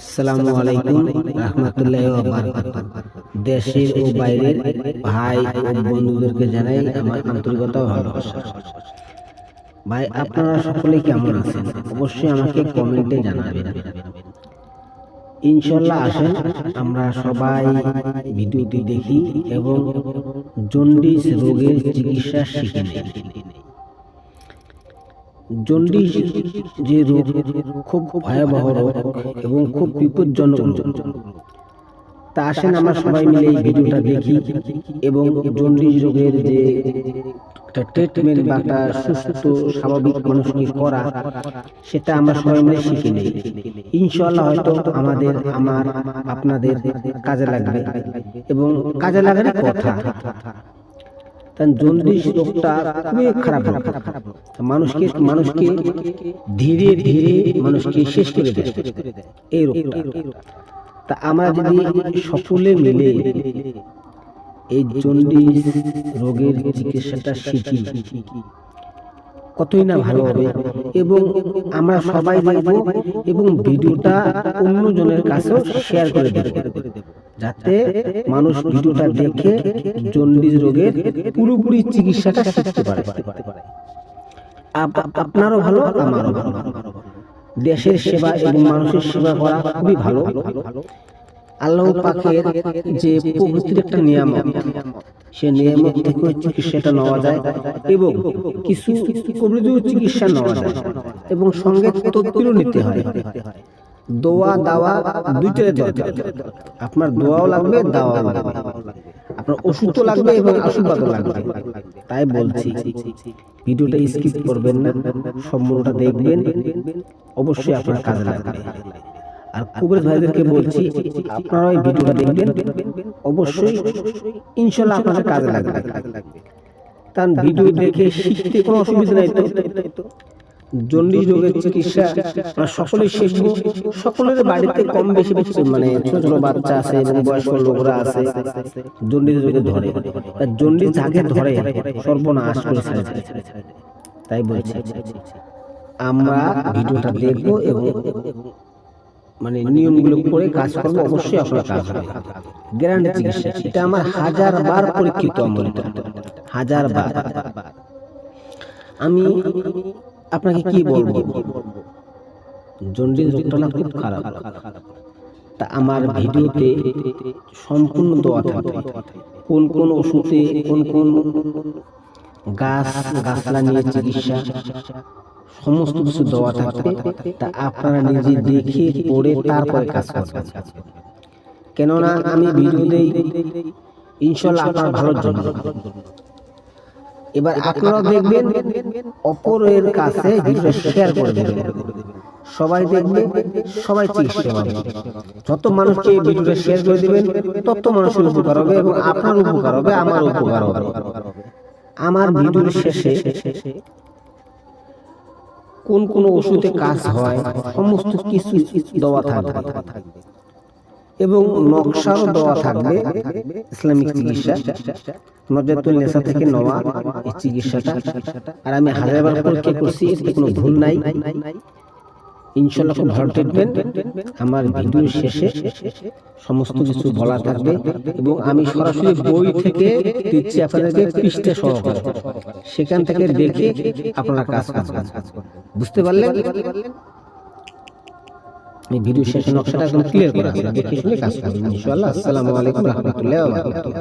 আসসালামু আলাইকুম রাহমাতুল্লাহি ওয়া বারাকাতুহু। দেশের ও বাইরের ভাই ও বন্ধুদেরকে জানাই আমার আন্তরিকতা ও ভালোবাসা। ভাই, আপনারা সকলে কেমন আছেন? অবশ্যই আমাকে কমেন্টে জানাবেন। ইনশাআল্লাহ আসেন আমরা সবাই ভিডিওটি দেখি এবং জন্ডিস রোগের চিকিৎসা শিখে নেই। জন্ডিস যে রোগ খুব ভয়াবহ রোগ এবং খুব বিপজ্জনক রোগ। তা আসেন আমরা সবাই মিলে এই ভিডিওটা দেখি এবং জন্ডিস রোগের যে একটা ট্রিটমেন্ট বা একটা সুস্থ স্বাভাবিক মানুষকে করা, সেটা আমরা সবাই মিলে শিখে নেই। ইনশাআল্লাহ হয়তো আমার আপনাদের কাজে লাগবে এবং কাজে লাগার কথা। জন্ডিস রোগটা খুবই খারাপ রোগ। মানুষকে ধীরে ধীরে মানুষকে শেষ করে দেয় এই রোগটা। তা আমরা যদি সকলে মিলে এই জন্ডিস রোগের চিকিৎসাটা শিখি, কতই না ভালো হবে। এবং আমরা সবাই দেখব এবং ভিডিওটা অন্যজনের কাছেও শেয়ার করে দেব, যাতে মানুষ ভিডিওটা দেখে জন্ডিস রোগের পুরোপুরি চিকিৎসাটা শিখতে পারে। আপনারও ভালো, আমারও ভালো। দেশের সেবা এবং মানুষের সেবা করা খুবই ভালো। আল্লাহ পাকের যে প্রকৃতির একটা নিয়ামত, সে নিয়ামত থেকে চিকিৎসাটা নেওয়া যায় এবং কিছু প্রকৃতির চিকিৎসা নেওয়া যায় এবং সঙ্গে তদবিরও নিতে হয়। দোয়া দাওয়া দুইটাই দরকার। আপনার দোয়াও লাগবে, দাওয়াও লাগবে, আপনার ওষুধও লাগবে এবং আশীর্বাদও লাগবে। তাই বলছি, ভিডিওটা স্কিপ করবেন না, সম্পূর্ণটা দেখবেন, অবশ্যই আপনার কাজে লাগবে। আর কবিরাজ ভাইদেরকে বলছি, আপনারা এই ভিডিওটা দেখবেন, অবশ্যই ইনশাআল্লাহ আপনাদের কাজে লাগবে। কারণ ভিডিও দেখে শিখতে কোনো অসুবিধা নাই। তো জন্ডিস রোগের চিকিৎসা আমরা সকলেই শিখবো। সকলের বাড়িতে কম বেশি মানে ছোট ছোট বাচ্চা আছে এবং বয়স্ক লোকরা আছে জন্ডিস রোগে ধরে। জন্ডিস যাকে ধরে সর্বনাশ করে ছাড়ে। তাই বলছি, আমরা ভিডিওটা দেখবো এবং মানে নিয়মগুলো করে কাজ করবো, অবশ্যই আপনার কাজ হবে। গ্যারান্টি চিকিৎসা, এটা আমার 1000 বার পরীক্ষিত আমল, 1000 বার। আমি আপনাকে কি বলবো, জন্ডিস রোগটা না খুব খারাপ। তা আমার ভিডিওতে সম্পূর্ণ দেওয়া থাকবে, কোন কোন ওষুধে কোন কোন গাছলা নিয়ে চিকিৎসা, সমস্ত কিছু দেওয়া থাকবে। তা আপনারা নিজে দেখে পড়ে তারপরে কাজ করবেন। কেননা আমি ভিডিও দেই ইনশাআল্লাহ আপনার ভালোর জন্য। এবার আপনারা দেখবেন, অপরের কাছে ভিডিও শেয়ার করে দেবেন, সবাই দেখবে, সবাই চিকিৎসা পাবে। যত মানুষকে ভিডিওটা শেয়ার করে দিবেন, তত মানুষের উপকার হবে এবং আপনার উপকার হবে, আমার উপকার হবে। আমার ভিডিওর শেষে কোন কোন ওষুধে কাজ হয় সমস্ত কিছু দেওয়া থাকবে এবং নকশাও দেওয়া থাকবে। ইসলামিক চিকিৎসা নজরুল নেশা থেকে নেওয়া এই চিকিৎসাটা, আর আমি 1000 বার পরীক্ষা করছি, এতে কোনো ভুল নাই। ইনশাআল্লাহ খুব ভালো ট্রিটমেন্ট। আমার ভিডিওর শেষে সমস্ত কিছু বলা থাকবে এবং আমি সরাসরি বই থেকে দিচ্ছি আপনাদেরকে পৃষ্ঠা সহকারে, সেখান থেকে দেখে আপনারা কাজ করবেন। বুঝতে পারলেন? এই ভিডিও শেষে নকশাটা একদম ক্লিয়ার করা আছে, দেখে শুনে কাজ করবেন ইনশাআল্লাহ। আসসালামু আলাইকুম রাহমাতুল্লাহি ওয়া বারাকাতুহু।